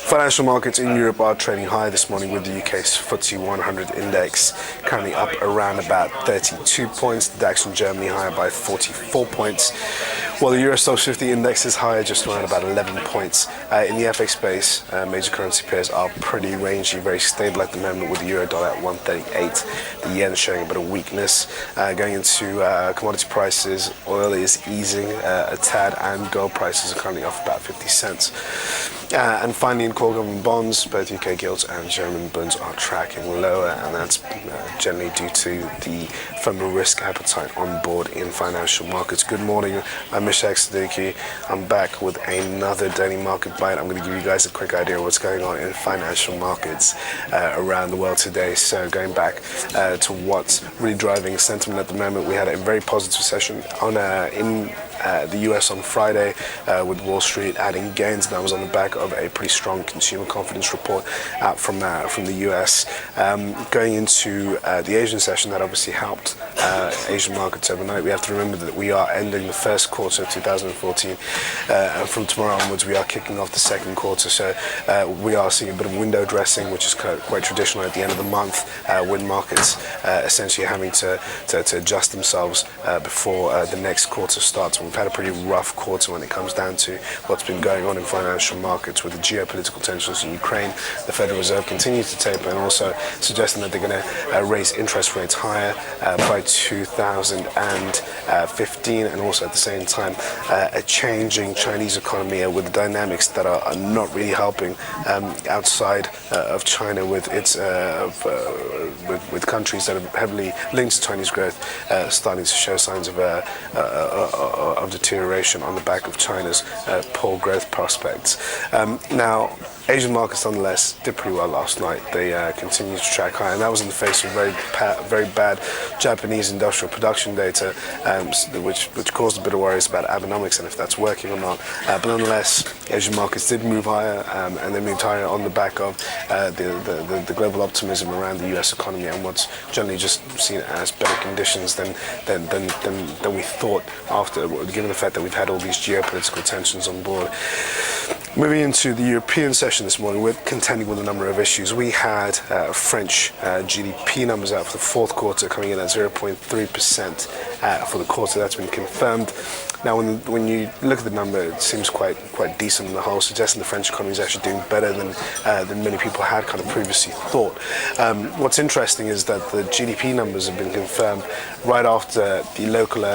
Financial markets in Europe are trading higher this morning, with the UK's FTSE 100 index currently up around about 32 points. The DAX in Germany higher by 44 points, while the Eurozone 50 index is higher just around about 11 points. In the FX space, major currency pairs are pretty rangy, very stable at the moment, with the euro dollar at 138, the yen showing a bit of weakness. Going into commodity prices, oil is easing a tad, and gold prices are currently off about 50 cents. And finally, in core government bonds, both UK gilts and German bonds are tracking lower, and that's generally due to the firmer risk appetite on board in financial markets. Good morning, I'm Mishak Siddiqui. I'm back with another daily market bite. I'm going to give you guys a quick idea of what's going on in financial markets around the world today. So going back to what's really driving sentiment at the moment, we had a very positive session in the US on Friday, with Wall Street adding gains. That was on the back of a pretty strong consumer confidence report out from the US. Going into the Asian session, that obviously helped Asian markets overnight. We have to remember that we are ending the first quarter of 2014, and from tomorrow onwards we are kicking off the second quarter. So we are seeing a bit of window dressing, which is quite traditional at the end of the month, when markets essentially having to adjust themselves before the next quarter starts. We've had a pretty rough quarter when it comes down to what's been going on in financial markets, with the geopolitical tensions in Ukraine. The Federal Reserve continues to taper, and also suggesting that they're going to raise interest rates higher by 2015, and also at the same time a changing Chinese economy with the dynamics that are not really helping outside of China, with its with countries that are heavily linked to Chinese growth starting to show signs of deterioration on the back of China's poor growth prospects. Now, Asian markets nonetheless did pretty well last night. They continued to track high, and that was in the face of very bad Japanese industrial production data, which caused a bit of worries about Abenomics and if that's working or not. But nonetheless, Asian markets did move higher, and they moved higher on the back of the global optimism around the US economy, and what's generally just seen as better conditions than we thought, after, given the fact that we've had all these geopolitical tensions on board. Moving into the European session this morning, we're contending with a number of issues. We had French GDP numbers out for the fourth quarter, coming in at 0.3% for the quarter. That's been confirmed. Now, when you look at the number, it seems quite decent on the whole, suggesting the French economy is actually doing better than many people had kind of previously thought. What's interesting is that the GDP numbers have been confirmed right after the local